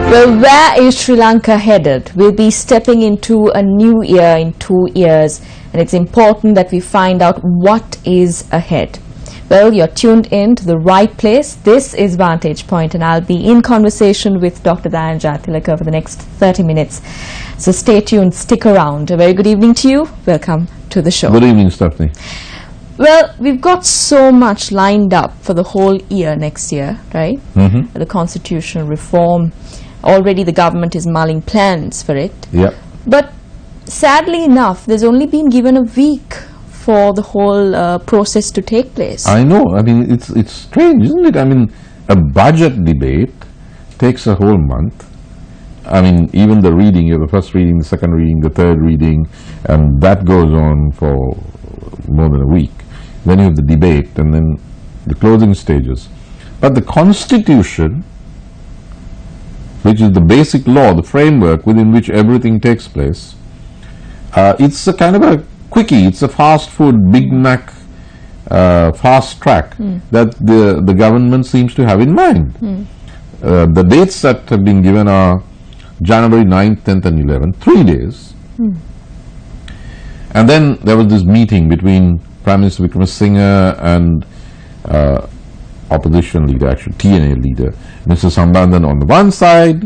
Well, where is Sri Lanka headed? We'll be stepping into a new year in 2 years, and it's important that we find out what is ahead. Well, you're tuned in to the right place. This is Vantage Point, and I'll be in conversation with Dr. Vantage over the next 30 minutes. So stay tuned, stick around. A very good evening to you. Welcome to the show. Good evening, Stephanie. Well, we've got so much lined up for the whole year next year, right? The constitutional reform. Already the government is mulling plans for it. Yeah. But sadly enough, there's only been given a week for the whole process to take place. I know. I mean, it's strange, isn't it? I mean, a budget debate takes a whole month. I mean, even the reading, you have the first reading, the second reading, the third reading, and that goes on for more than a week. Then you have the debate, and then the closing stages. But the Constitution, which is the basic law, the framework within which everything takes place, it's a kind of a quickie, it's a fast food, Big Mac, fast track that the government seems to have in mind. The dates that have been given are January 9th, 10th and 11th, 3 days. And then there was this meeting between Prime Minister Wickremesinghe and opposition leader, actually TNA leader, Mr. Sambandhan on the one side,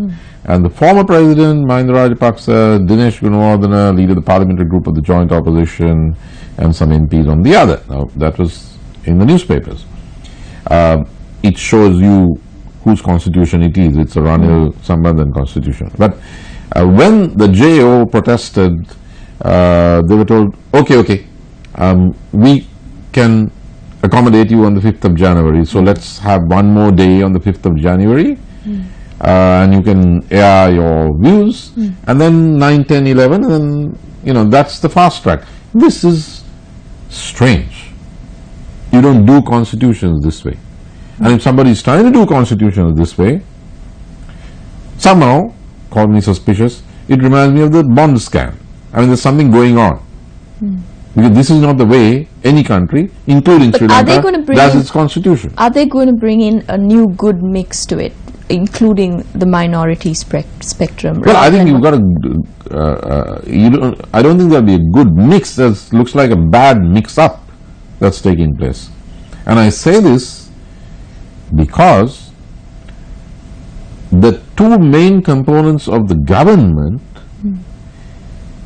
and the former president, Mahinda Rajapaksa, Dinesh Gunawardena, leader of the parliamentary group of the joint opposition, and some MPs on the other. Now, that was in the newspapers. It shows you whose constitution it is. It's a Ranil Sambandhan constitution. But when the JO protested, they were told, okay, we can accommodate you on the 5th of January, so let's have one more day on the 5th of January, and you can air your views, and then 9, 10, 11, and then, you know, that's the fast track. This is strange. You don't do constitutions this way. And if somebody is trying to do constitutions this way, somehow, call me suspicious, it reminds me of the Bond scam. I mean, there's something going on. Because this is not the way any country, including Sri Lanka, does its constitution. Are they going to bring in a new good mix to it, including the minority spectrum? Well, I think you've got to, I don't think there'll be a good mix. That looks like a bad mix-up that's taking place. And I say this because the two main components of the government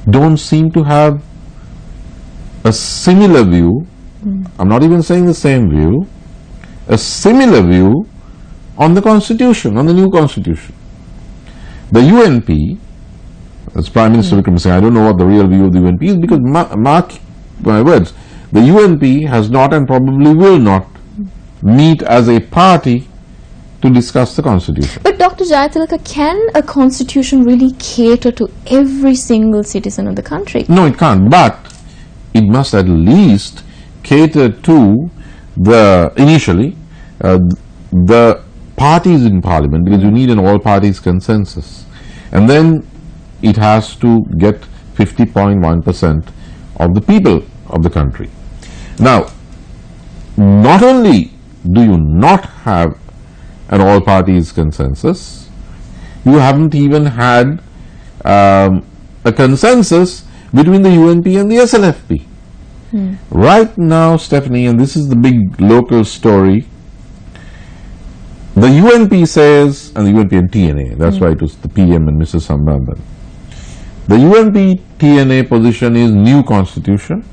don't seem to have a similar view, I'm not even saying the same view, a similar view on the constitution, on the new constitution. The UNP, as Prime Minister Wickremesinghe, I don't know what the real view of the UNP is, because mark my words, the UNP has not and probably will not meet as a party to discuss the constitution. But Dr. Jayatilaka, can a constitution really cater to every single citizen of the country? No, it can't, but it must at least cater to the, initially, the parties in parliament, because you need an all parties consensus. And then it has to get 50.1% of the people of the country. Now, not only do you not have an all parties consensus, you haven't even had a consensus between the UNP and the SLFP. Right now, Stephanie, and this is the big local story, the UNP says, and the UNP and TNA, that's why it was the PM and Mrs. Sambandhan. The UNP TNA position is new constitution.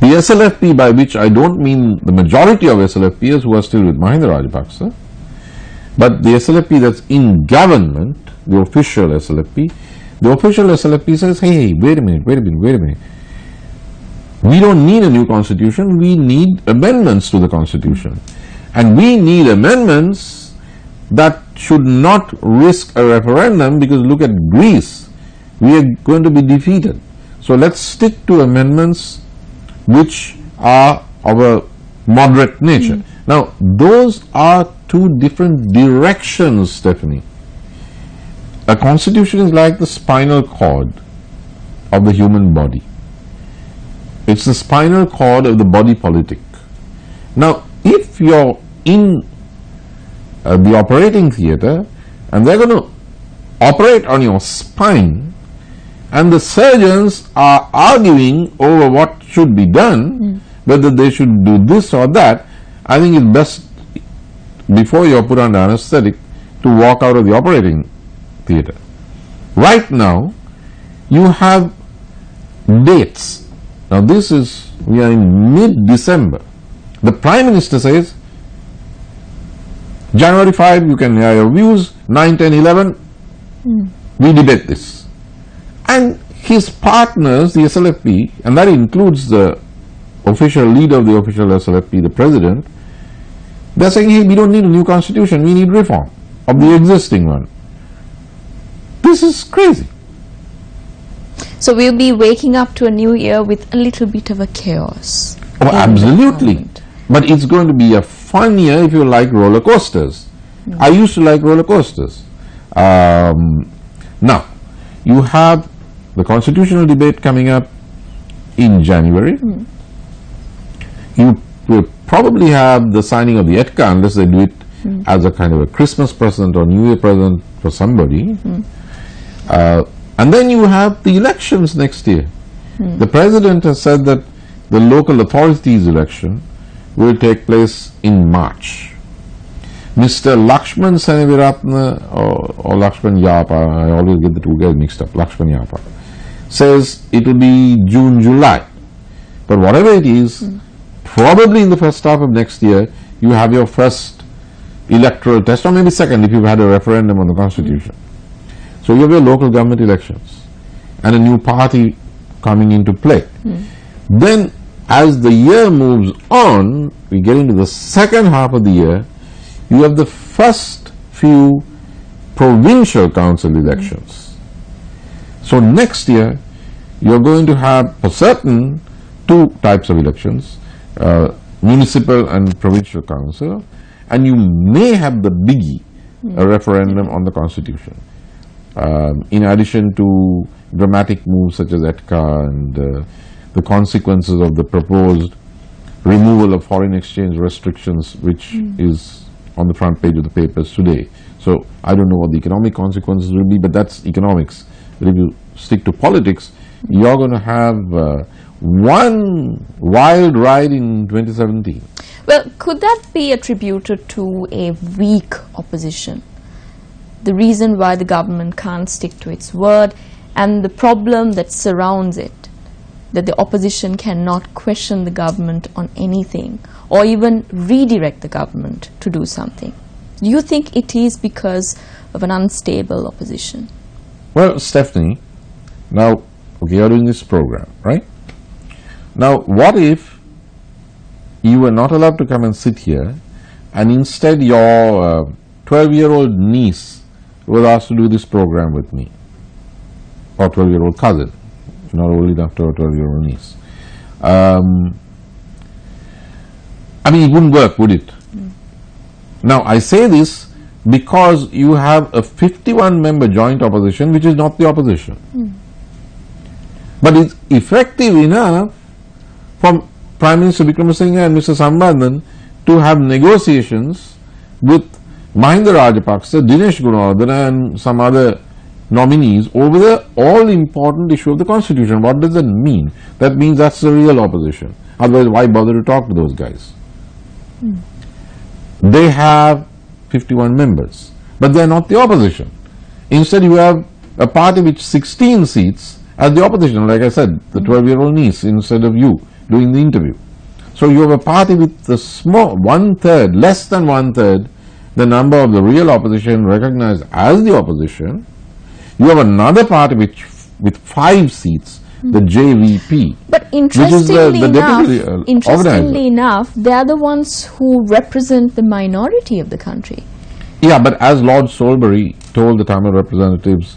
The SLFP, by which I don't mean the majority of SLFPs who are still with Mahinda Rajapaksa, but the SLFP that's in government, the official SLFP, says, hey, wait a minute. We don't need a new constitution, we need amendments to the constitution. And we need amendments that should not risk a referendum, because look at Greece, we are going to be defeated. So let's stick to amendments which are of a moderate nature. Now, those are two different directions, Stephanie. A constitution is like the spinal cord of the human body. It's the spinal cord of the body politic. Now, if you're in the operating theatre, and they're going to operate on your spine, and the surgeons are arguing over what should be done, whether they should do this or that, I think it's best, before you're put under anesthetic, to walk out of the operating theatre. Right now, you have dates. Now this is, we are in mid-December. The Prime Minister says, January 5, you can hear your views, 9, 10, 11, we debate this. And his partners, the SLFP, and that includes the official leader of the official SLFP, the President, they're saying, hey, we don't need a new constitution, we need reform of the existing one. This is crazy. So we'll be waking up to a new year with a little bit of a chaos. Oh, absolutely. But it's going to be a fun year if you like roller coasters. I used to like roller coasters. Now, you have the constitutional debate coming up in January. You will probably have the signing of the ETCA, unless they do it as a kind of a Christmas present or New Year present for somebody. And then you have the elections next year. The President has said that the local authorities election will take place in March. Mr. Lakshman Seneviratne or Lakshman Yapa, I always get the two guys mixed up, Lakshman Yapa, says it will be June, July. But whatever it is, probably in the first half of next year, you have your first electoral test, or maybe second if you've had a referendum on the Constitution. So you have your local government elections and a new party coming into play. Then as the year moves on, we get into the second half of the year, you have the first few provincial council elections. So next year, you're going to have, for certain, two types of elections, municipal and provincial council, and you may have the biggie, a referendum on the Constitution. In addition to dramatic moves such as ETCA and the consequences of the proposed removal of foreign exchange restrictions, which is on the front page of the papers today. So I don't know what the economic consequences will be, but that's economics. But if you stick to politics, you're going to have one wild ride in 2017. Well, could that be attributed to a weak opposition? The reason why the government can't stick to its word and the problem that surrounds it, that the opposition cannot question the government on anything or even redirect the government to do something. Do you think it is because of an unstable opposition? Well, Stephanie, now we are doing this program, right? Now, what if you were not allowed to come and sit here and instead your 12-year-old niece was asked to do this program with me, or 12-year-old cousin, not old enough to have a 12-year-old niece. I mean, it wouldn't work, would it? Now, I say this because you have a 51-member joint opposition, which is not the opposition. But it's effective enough for Prime Minister Wickremesinghe and Mr. Sambandhan to have negotiations with Mahinda Rajapaksa, Dinesh Gunawardena and some other nominees over the all-important issue of the Constitution. What does that mean? That means that's the real opposition. Otherwise, why bother to talk to those guys? They have 51 members, but they are not the opposition. Instead, you have a party with 16 seats as the opposition, like I said, the 12-year-old niece instead of you doing the interview. So you have a party with the small, one-third, less than one-third, the number of the real opposition recognized as the opposition. You have another party with 5 seats, the JVP. But interestingly enough, they are the ones who represent the minority of the country. Yeah, but as Lord Salisbury told the Tamil representatives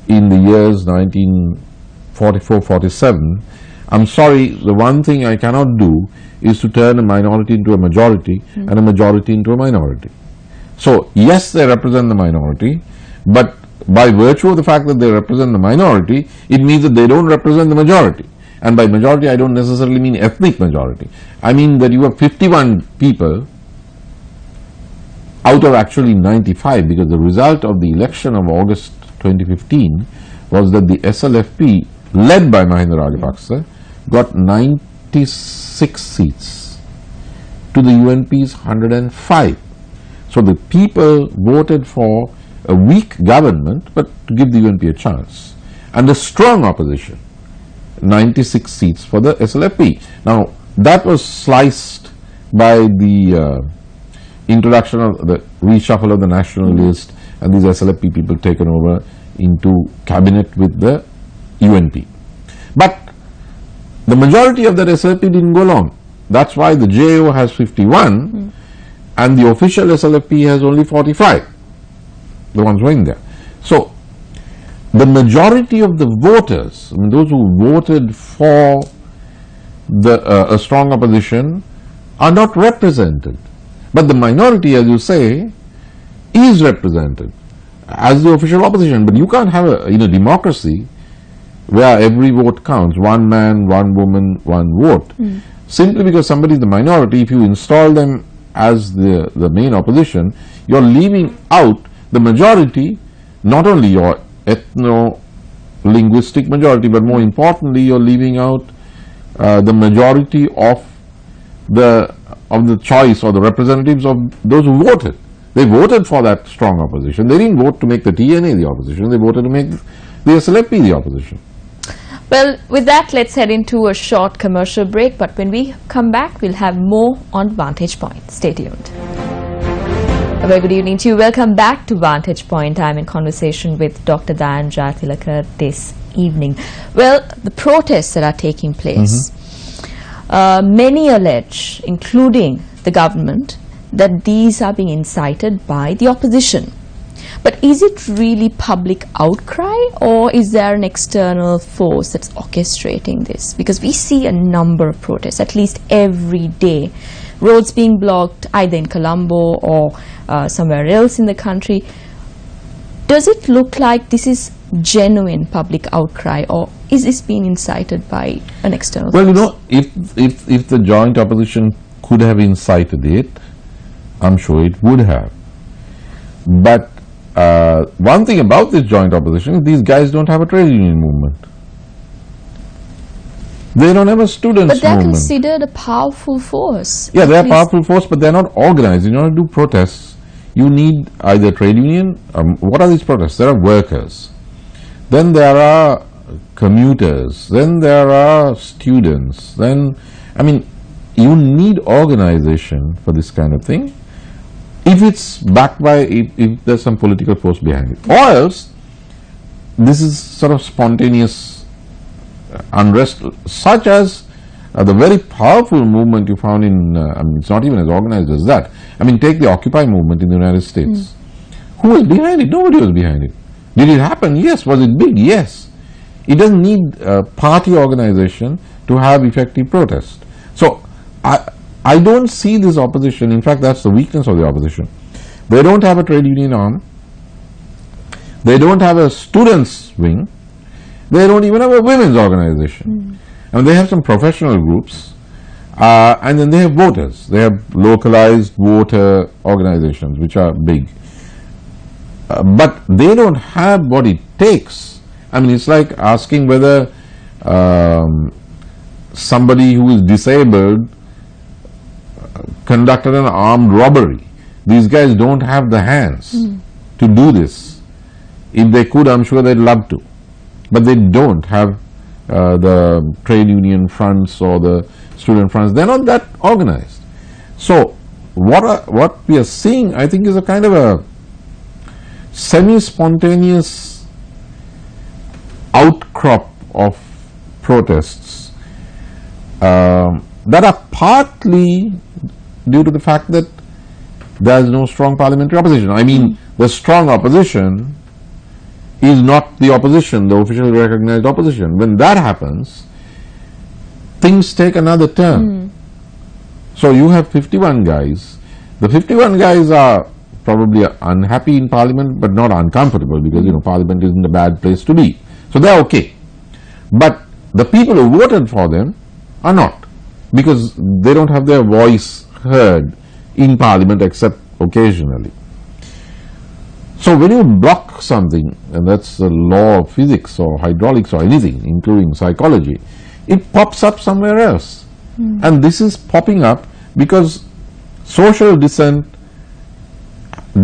in the years 1944-47, I'm sorry, the one thing I cannot do is to turn a minority into a majority and a majority into a minority. So, yes, they represent the minority, but by virtue of the fact that they represent the minority, it means that they don't represent the majority. And by majority, I don't necessarily mean ethnic majority. I mean that you have 51 people out of actually 95, because the result of the election of August 2015 was that the SLFP, led by Mahinda Rajapaksa, got 96 seats to the UNP's 105. So the people voted for a weak government, but to give the UNP a chance, and a strong opposition, 96 seats for the SLFP. Now, that was sliced by the introduction of the reshuffle of the national list, and these SLFP people taken over into cabinet with the UNP. But the majority of that SLFP didn't go long. That's why the JO has 51 and the official SLFP has only 45, the ones going there. So the majority of the voters, I mean, those who voted for the a strong opposition, are not represented. But the minority, as you say, is represented as the official opposition. But you can't have in a democracy where every vote counts, one man, one woman, one vote. Simply because somebody is the minority, if you install them as the main opposition, you're leaving out the majority, not only your ethno-linguistic majority, but more importantly, you're leaving out the majority of the choice or the representatives of those who voted. They voted for that strong opposition. They didn't vote to make the TNA the opposition. They voted to make the SLFP the opposition. Well, with that, let's head into a short commercial break. But when we come back, we'll have more on Vantage Point. Stay tuned. A very good evening to you. Welcome back to Vantage Point. I'm in conversation with Dr. Dayan Jayathilaka this evening. Well, the protests that are taking place, many allege, including the government, that these are being incited by the opposition. But is it really public outcry, or is there an external force that's orchestrating this? Because we see a number of protests, at least every day. Roads being blocked either in Colombo or somewhere else in the country. Does it look like this is genuine public outcry, or is this being incited by an external force? Well, you know, if the joint opposition could have incited it, I'm sure it would have. But one thing about this joint opposition, these guys don't have a trade union movement. They don't have a students' movement. But they're considered a powerful force. Yeah, they're a powerful force, but they're not organized. In order to do protests, you need either trade union. What are these protests? There are workers. Then there are commuters. Then there are students. Then, I mean, you need organization for this kind of thing. If it's backed by, if there's some political force behind it. Or else, this is sort of spontaneous unrest, such as the very powerful movement you found in, I mean, it's not even as organized as that. I mean, take the Occupy movement in the United States. Who was behind it? Nobody was behind it. Did it happen? Yes. Was it big? Yes. It doesn't need party organization to have effective protest. So, I don't see this opposition. In fact, that's the weakness of the opposition. They don't have a trade union arm. They don't have a students' wing. They don't even have a women's organization. And they have some professional groups, and then they have voters. They have localized voter organizations, which are big. But they don't have what it takes. I mean, it's like asking whether somebody who is disabled conducted an armed robbery. These guys don't have the hands to do this. If they could, I'm sure they'd love to. But they don't have the trade union fronts or the student fronts. They're not that organized. So what we are seeing, I think, is a kind of a semi-spontaneous outcrop of protests that are partly due to the fact that there is no strong parliamentary opposition. I mean, the strong opposition is not the opposition, the officially recognized opposition. When that happens, things take another turn. So you have 51 guys. The 51 guys are probably unhappy in parliament, but not uncomfortable, because, you know, parliament isn't a bad place to be. So they're okay. But the people who voted for them are not, because they don't have their voice heard in parliament except occasionally. So when you block something, and that's the law of physics or hydraulics or anything, including psychology, it pops up somewhere else. And this is popping up because social dissent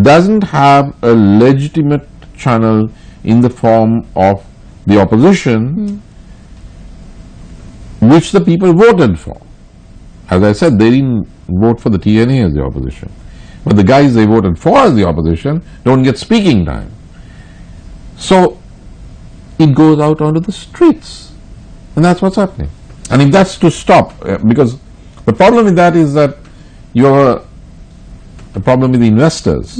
doesn't have a legitimate channel in the form of the opposition which the people voted for. As I said, they didn't vote for the TNA as the opposition. But the guys they voted for as the opposition don't get speaking time. So it goes out onto the streets. And that's what's happening. And if that's to stop, because the problem with that is that you have a problem with the investors.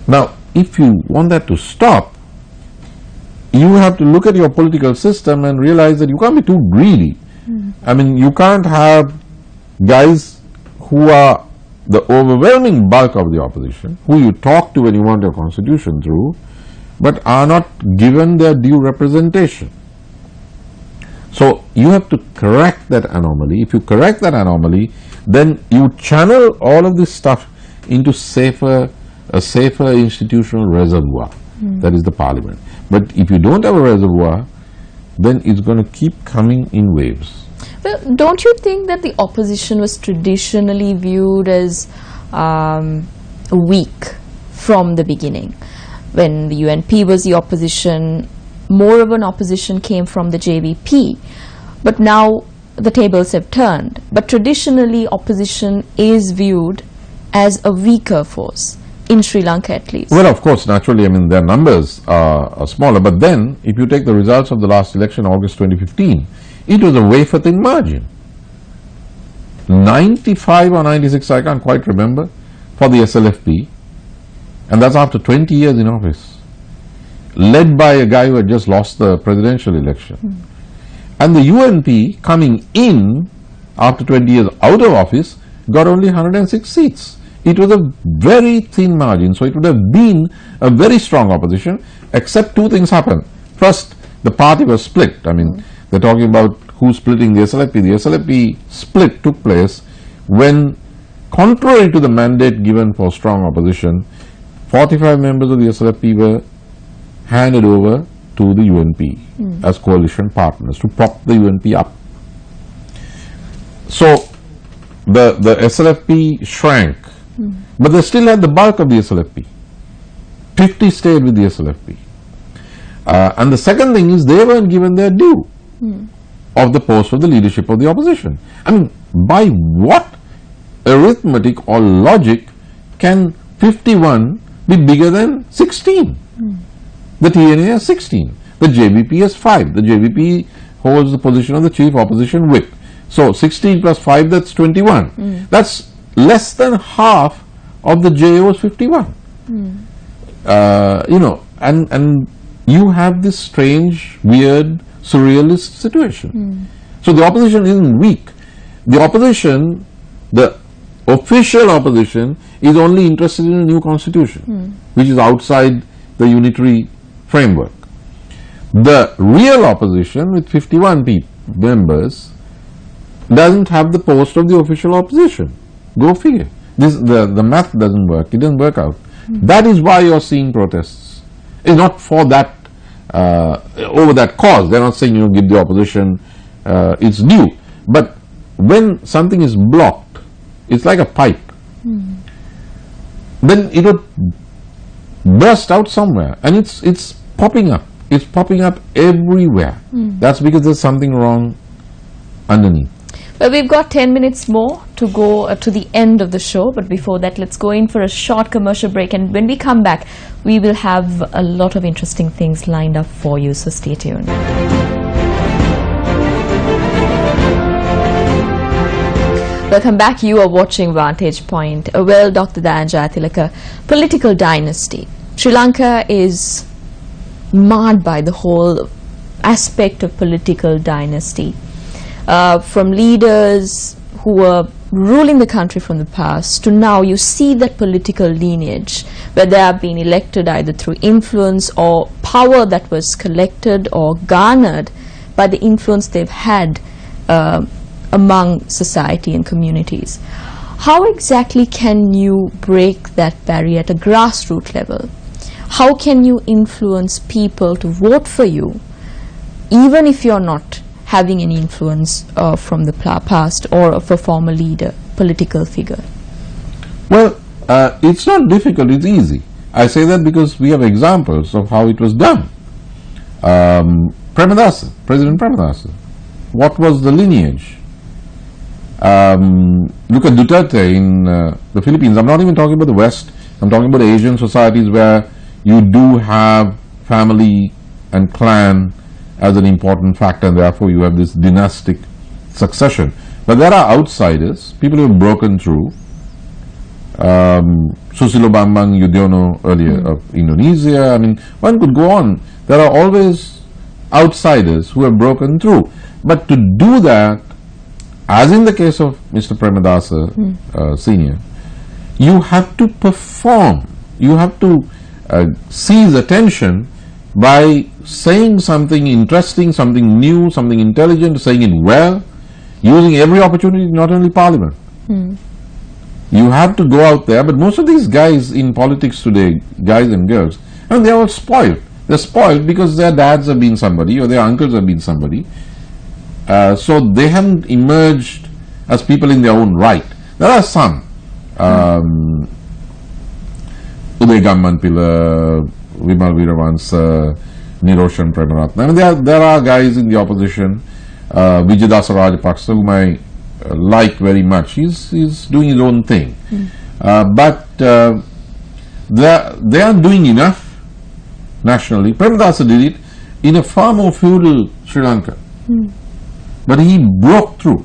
Now, if you want that to stop, you have to look at your political system and realize that you can't be too greedy. I mean, you can't have guys who are the overwhelming bulk of the opposition, who you talk to when you want your constitution through, but are not given their due representation. So you have to correct that anomaly. If you correct that anomaly, then you channel all of this stuff into a safer institutional reservoir, that is the parliament. But if you don't have a reservoir, then it's going to keep coming in waves. Well, don't you think that the opposition was traditionally viewed as weak from the beginning? When the UNP was the opposition, more of an opposition came from the JVP. But now the tables have turned. But traditionally, opposition is viewed as a weaker force, in Sri Lanka at least. Well, of course, naturally, I mean, their numbers are smaller. But then, if you take the results of the last election, August 2015, it was a wafer-thin margin. 95 or 96, I can't quite remember, for the SLFP. And that's after 20 years in office, led by a guy who had just lost the presidential election. And the UNP, coming in after 20 years out of office, got only 106 seats. It was a very thin margin, so it would have been a very strong opposition, except two things happened. First, the party was split. I mean, they're talking about who's splitting the SLFP. The SLFP split took place when, contrary to the mandate given for strong opposition, 45 members of the SLFP were handed over to the UNP as coalition partners to prop the UNP up. So the SLFP shrank, but they still had the bulk of the SLFP. 50 stayed with the SLFP. And the second thing is they weren't given their due of the post of the leadership of the opposition. I mean, by what arithmetic or logic can 51 be bigger than 16? The TNA has 16. The JVP has 5. The JVP holds the position of the chief opposition whip. So 16 plus 5, that's 21. That's less than half of the JO's 51. You know, and you have this strange, weird, surrealist situation. So the opposition isn't weak. The opposition, the official opposition, is only interested in a new constitution, which is outside the unitary framework. The real opposition, with 51 members, doesn't have the post of the official opposition. Go figure. The math doesn't work. It doesn't work out. That is why you're seeing protests. It's not for that, over that cause. They're not saying, you know, give the opposition its due. But when something is blocked, it's like a pipe. Then it would burst out somewhere, and it's popping up. It's popping up everywhere. That's because there's something wrong underneath. Well, we've got 10 minutes more to go to the end of the show, but before that, let's go in for a short commercial break, and when we come back, we will have a lot of interesting things lined up for you, so stay tuned. Welcome back. You are watching Vantage Point. Well, Dr. Dayanjayathilaka, political dynasty. Sri Lanka is marred by the whole aspect of political dynasty. From leaders who were ruling the country from the past to now, you see that political lineage where they have been elected either through influence or power that was collected or garnered by the influence they've had among society and communities. How exactly can you break that barrier at a grassroots level? How can you influence people to vote for you, even if you're not having any influence from the past or of a former leader, political figure? Well, it's not difficult, it's easy. I say that because we have examples of how it was done. President Premadasa. What was the lineage? Look at Duterte in the Philippines. I'm not even talking about the West. I'm talking about Asian societies where you do have family and clan as an important factor, and therefore you have this dynastic succession. But there are outsiders, people who have broken through. Susilo Bambang Yudhoyono earlier of Indonesia. I mean, one could go on. There are always outsiders who have broken through. But to do that, as in the case of Mr. Premadasa Senior, you have to perform. You have to seize attention by saying something interesting, something new, something intelligent, saying it well, using every opportunity, not only Parliament. You have to go out there, but most of these guys in politics today, guys and girls, I mean, they're all spoiled. They're spoiled because their dads have been somebody or their uncles have been somebody. So they haven't emerged as people in their own right. There are some. Uday Gammanpila, Vimal Veeravansa, Niroshan Premaratna. I mean, there are guys in the opposition. Vijayadasa Rajapaksa, whom I like very much. He's doing his own thing. But they are doing enough nationally. Premadasa did it in a far more feudal Sri Lanka. But he broke through.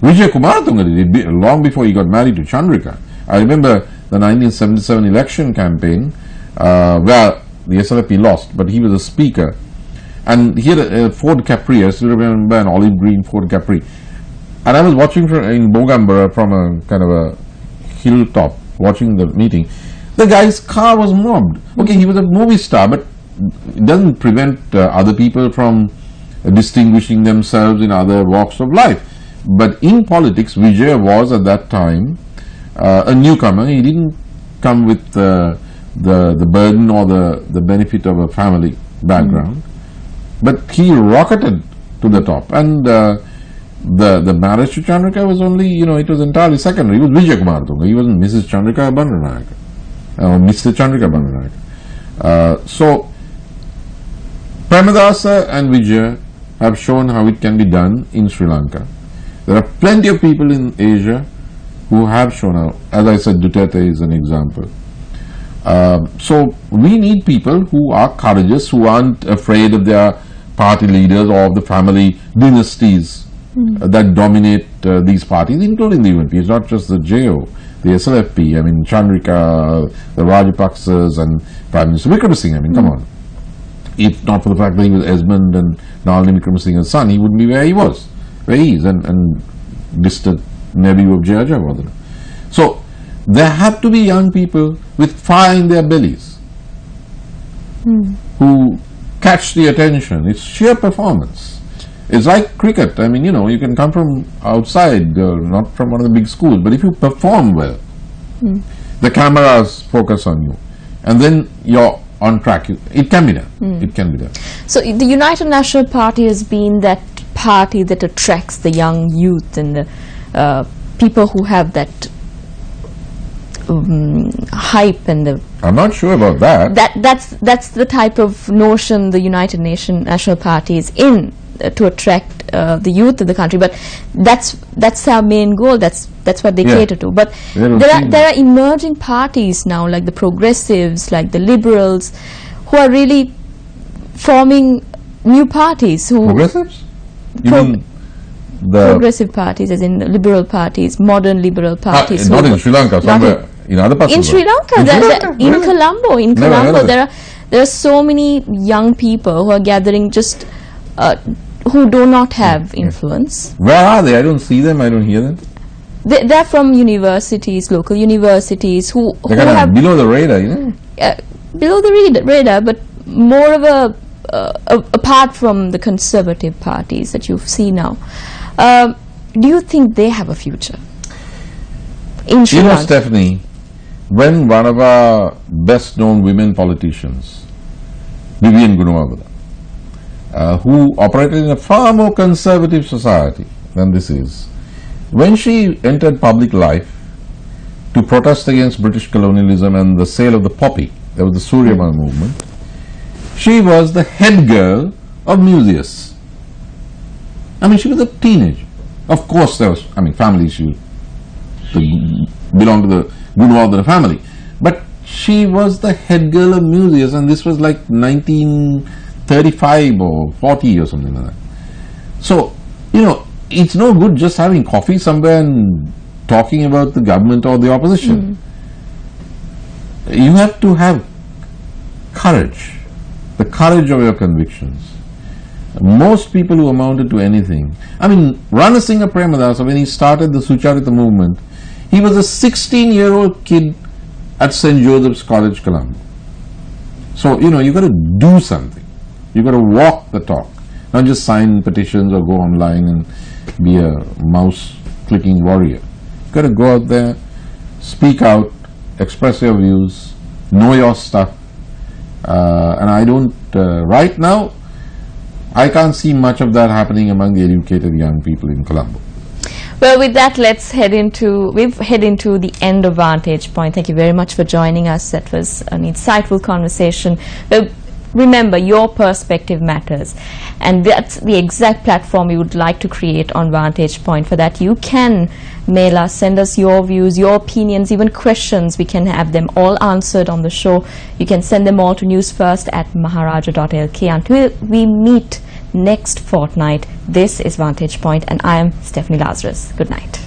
Vijay Kumaratunga did it long before he got married to Chandrika. I remember the 1977 election campaign where the SLFP lost, but he was a speaker. And he had a Ford Capri, I still remember an olive green Ford Capri. And I was watching in Bogambara from a kind of a hilltop, watching the meeting. The guy's car was mobbed. Okay, he was a movie star, but it doesn't prevent other people from distinguishing themselves in other walks of life. But in politics, Vijay was at that time a newcomer. He didn't come with the burden or the benefit of a family background. But he rocketed to the top. And the marriage to Chandrika was only, it was entirely secondary. It was Vijay Kumaratunga. He wasn't Mrs. Chandrika Bandaranaike or Mr. Chandrika Bandaranaike. So, Premadasa and Vijay have shown how it can be done in Sri Lanka. There are plenty of people in Asia who have shown how. As I said, Duterte is an example. So, we need people who are courageous, who aren't afraid of their party leaders or of the family dynasties that dominate these parties, including the UNP. It's not just the JO, the SLFP, I mean, Chandrika, the Rajapaksas, and Prime Minister Wickremesinghe. I mean, come on. If not for the fact that he was Esmond and Nalini Wickremesinghe's son, he wouldn't be where he was, where he is, and distant nephew of Jayajawardena. So, there have to be young people with fire in their bellies who catch the attention. It's sheer performance. It's like cricket. I mean, you can come from outside, not from one of the big schools, but if you perform well, the cameras focus on you, and then you're on track. It can be done. It can be done. So, the United National Party has been that party that attracts the young youth and the people who have that hype and the. I'm not sure about that. That's the type of notion the United National Party is in, to attract the youth of the country. But that's our main goal. That's what they cater to. But there are emerging parties now, like the progressives, like the liberals, who are really forming new parties. Progressives? You mean the progressive parties, as in the liberal parties, modern liberal parties. Not in Sri Lanka, somewhere in other parts of the world. In Sri Lanka, in Colombo, there are so many young people who are gathering just who do not have influence. Where are they? I don't see them. I don't hear them. They're from universities, local universities, who have below the radar, below the radar, but more of a apart from the conservative parties that you see now. Do you think they have a future? in Sri You know, Lanka? Stephanie, when one of our best known women politicians, Vivian Gunawardena, who operated in a far more conservative society than this is, when she entered public life to protest against British colonialism and the sale of the poppy, there was the Suryamal movement, she was the head girl of Museus. I mean, she was a teenager. Of course, there was, I mean, family issues, belonged to the Gunawardena family. But she was the head girl of Museus, and this was like 1935 or 40 or something like that. So, you know, it's no good just having coffee somewhere and talking about the government or the opposition. You have to have courage, the courage of your convictions. Most people who amounted to anything, I mean, Rana Singha Premadasa, when he started the Sucharita movement, he was a 16-year-old kid at St. Joseph's College, Colombo. So, you know, you got to do something. You got to walk the talk, not just sign petitions or go online and be a mouse-clicking warrior. You got to go out there, speak out, express your views, know your stuff. And I don't, right now, I can't see much of that happening among the educated young people in Colombo. Well, with that, let's head into the end of Vantage Point. Thank you very much for joining us. That was an insightful conversation. Well, remember, your perspective matters, and that's the exact platform we would like to create on Vantage Point. For that, you can mail us, send us your views, your opinions, even questions. We can have them all answered on the show. You can send them all to newsfirst@maharaja.lk. Until we meet next fortnight, this is Vantage Point, and I am Stephanie Lazarus. Good night.